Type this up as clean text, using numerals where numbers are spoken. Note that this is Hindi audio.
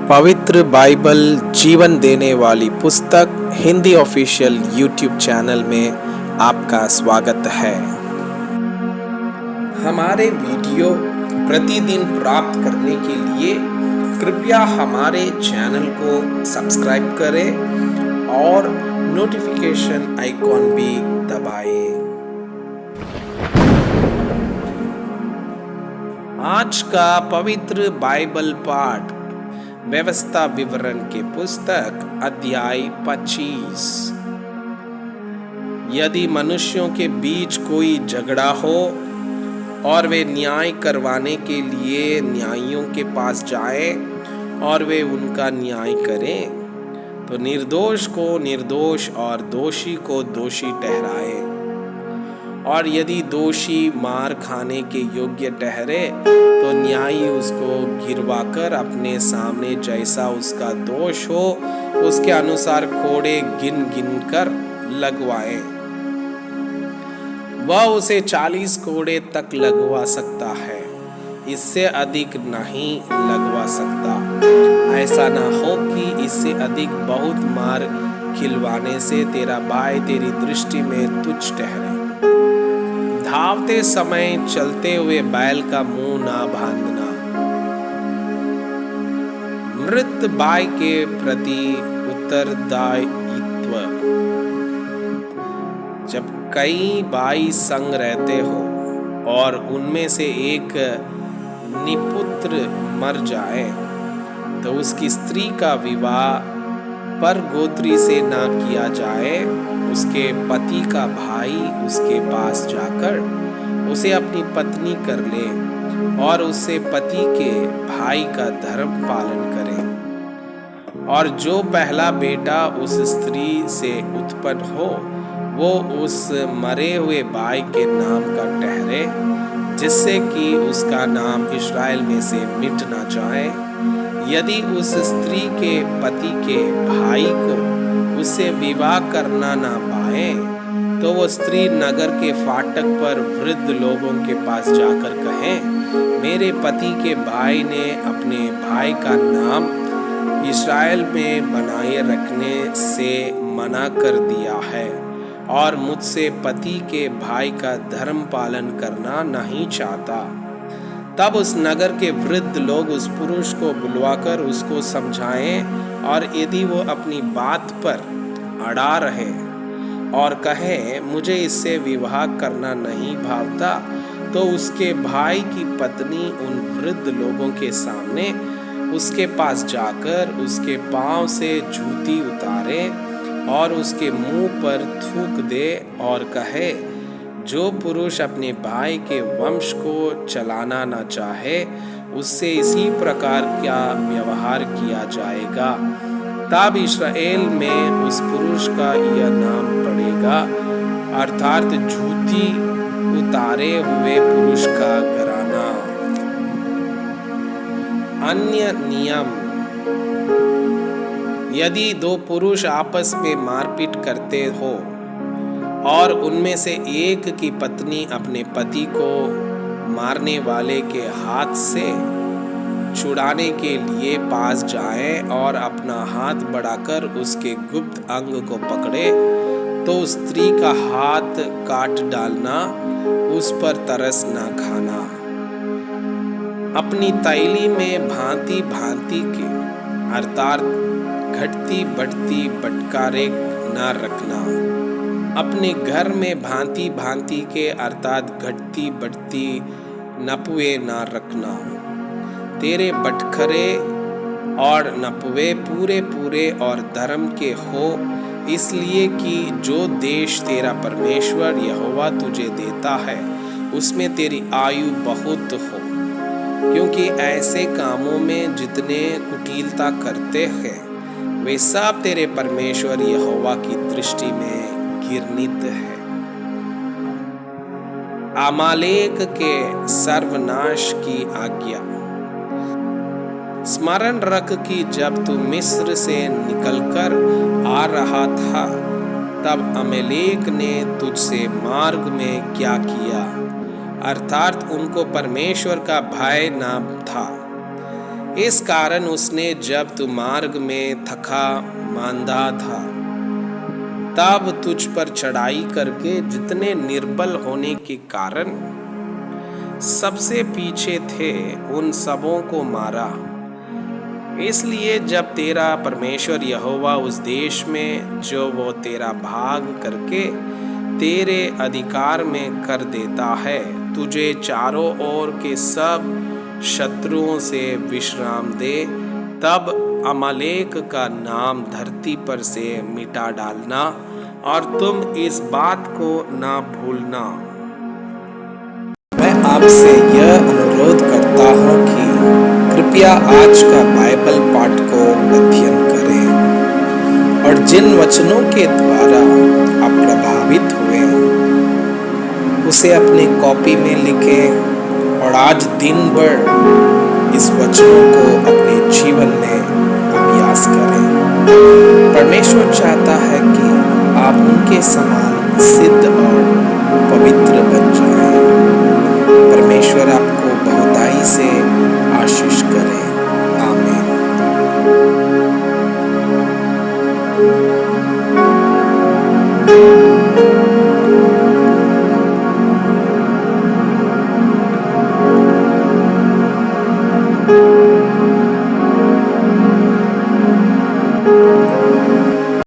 पवित्र बाइबल जीवन देने वाली पुस्तक हिंदी ऑफिशियल यूट्यूब चैनल में आपका स्वागत है। हमारे वीडियो प्रतिदिन प्राप्त करने के लिए कृपया हमारे चैनल को सब्सक्राइब करें और नोटिफिकेशन आइकॉन भी दबाएं। आज का पवित्र बाइबल पाठ व्यवस्था विवरण के पुस्तक अध्याय 25। यदि मनुष्यों के बीच कोई झगड़ा हो और वे न्याय करवाने के लिए न्यायियों के पास जाए और वे उनका न्याय करें, तो निर्दोष को निर्दोष और दोषी को दोषी ठहराए। और यदि दोषी मार खाने के योग्य ठहरे तो न्यायी उसको गिरवाकर अपने सामने जैसा उसका दोष हो उसके अनुसार कोड़े गिन गिन कर लगवाए। वह उसे 40 कोड़े तक लगवा सकता है, इससे अधिक नहीं लगवा सकता। ऐसा ना हो कि इससे अधिक बहुत मार खिलवाने से तेरा भाई तेरी दृष्टि में तुच्छ ठहरे। धावते समय चलते हुए बैल का मुंह ना बांधना। मृत भाई के प्रति उत्तरदायित्व। जब कई भाई संग रहते हो और उनमें से एक निपुत्र मर जाए तो उसकी स्त्री का विवाह पर गोत्री से ना किया जाए। उसके पति का भाई उसके पास जाकर उसे अपनी पत्नी कर ले और उससे पति के भाई का धर्म पालन करे। और जो पहला बेटा उस स्त्री से उत्पन्न हो वो उस मरे हुए भाई के नाम का ठहरे, जिससे कि उसका नाम इस्राएल में से मिट ना जाए। यदि उस स्त्री के पति के भाई को उससे विवाह करना ना पाए तो वो स्त्री नगर के फाटक पर वृद्ध लोगों के पास जाकर कहे, मेरे पति के भाई ने अपने भाई का नाम इस्राएल में बनाए रखने से मना कर दिया है और मुझसे पति के भाई का धर्म पालन करना नहीं चाहता। तब उस नगर के वृद्ध लोग उस पुरुष को बुलवाकर उसको समझाएं, और यदि वो अपनी बात पर अड़ा रहे और कहे मुझे इससे विवाह करना नहीं भावता, तो उसके भाई की पत्नी उन वृद्ध लोगों के सामने उसके पास जाकर उसके पांव से जूती उतारे और उसके मुंह पर थूक दे और कहे, जो पुरुष अपने भाई के वंश को चलाना न चाहे उससे इसी प्रकार का व्यवहार किया जाएगा। तब इस्राएल में उस पुरुष का यह नाम पड़ेगा, अर्थात जूती उतारे हुए पुरुष का घराना। अन्य नियम। यदि दो पुरुष आपस में मारपीट करते हो और उनमें से एक की पत्नी अपने पति को मारने वाले के हाथ से छुड़ाने के लिए पास जाए और अपना हाथ बढ़ाकर उसके गुप्त अंग को पकड़े, तो स्त्री का हाथ काट डालना, उस पर तरस न खाना। अपनी तैली में भांति भांति के अर्थात घटती बढ़ती बटकारे न रखना। अपने घर में भांति भांति के अर्थात घटती बढ़ती नपुए ना रखना। तेरे बटखरे और नपुए पूरे पूरे और धर्म के हो, इसलिए कि जो देश तेरा परमेश्वर यहोवा तुझे देता है उसमें तेरी आयु बहुत हो, क्योंकि ऐसे कामों में जितने कुटिलता करते हैं वे सब तेरे परमेश्वर यहोवा की दृष्टि में घृणित है। अमालेक के सर्वनाश की आज्ञा। स्मरण रख कि जब तू मिस्र से निकलकर आ रहा था तब अमालेक ने तुझसे मार्ग में क्या किया, अर्थात उनको परमेश्वर का भय न था। इस कारण उसने जब तू मार्ग में थका मांदा था तब तुझ पर चढ़ाई करके जितने निर्बल होने के कारण सबसे पीछे थे उन सबों को मारा। इसलिए जब तेरा परमेश्वर यहोवा उस देश में जो वो तेरा भाग करके तेरे अधिकार में कर देता है तुझे चारों ओर के सब शत्रुओं से विश्राम दे, तब अमालेक का नाम धरती पर से मिटा डालना और तुम इस बात को ना भूलना। मैं आपसे यह अनुरोध करता हूँ कि कृपया आज का बाइबल पाठ को अध्ययन करें और जिन वचनों के द्वारा आप प्रभावित हुए उसे अपने कॉपी में लिखें और आज दिन भर इस वचनों को अपने जीवन में अभ्यास करें। परमेश्वर चाहता है कि आप उनके समान सिद्ध और पवित्र बन जाएं। परमेश्वर आपको बहुताई से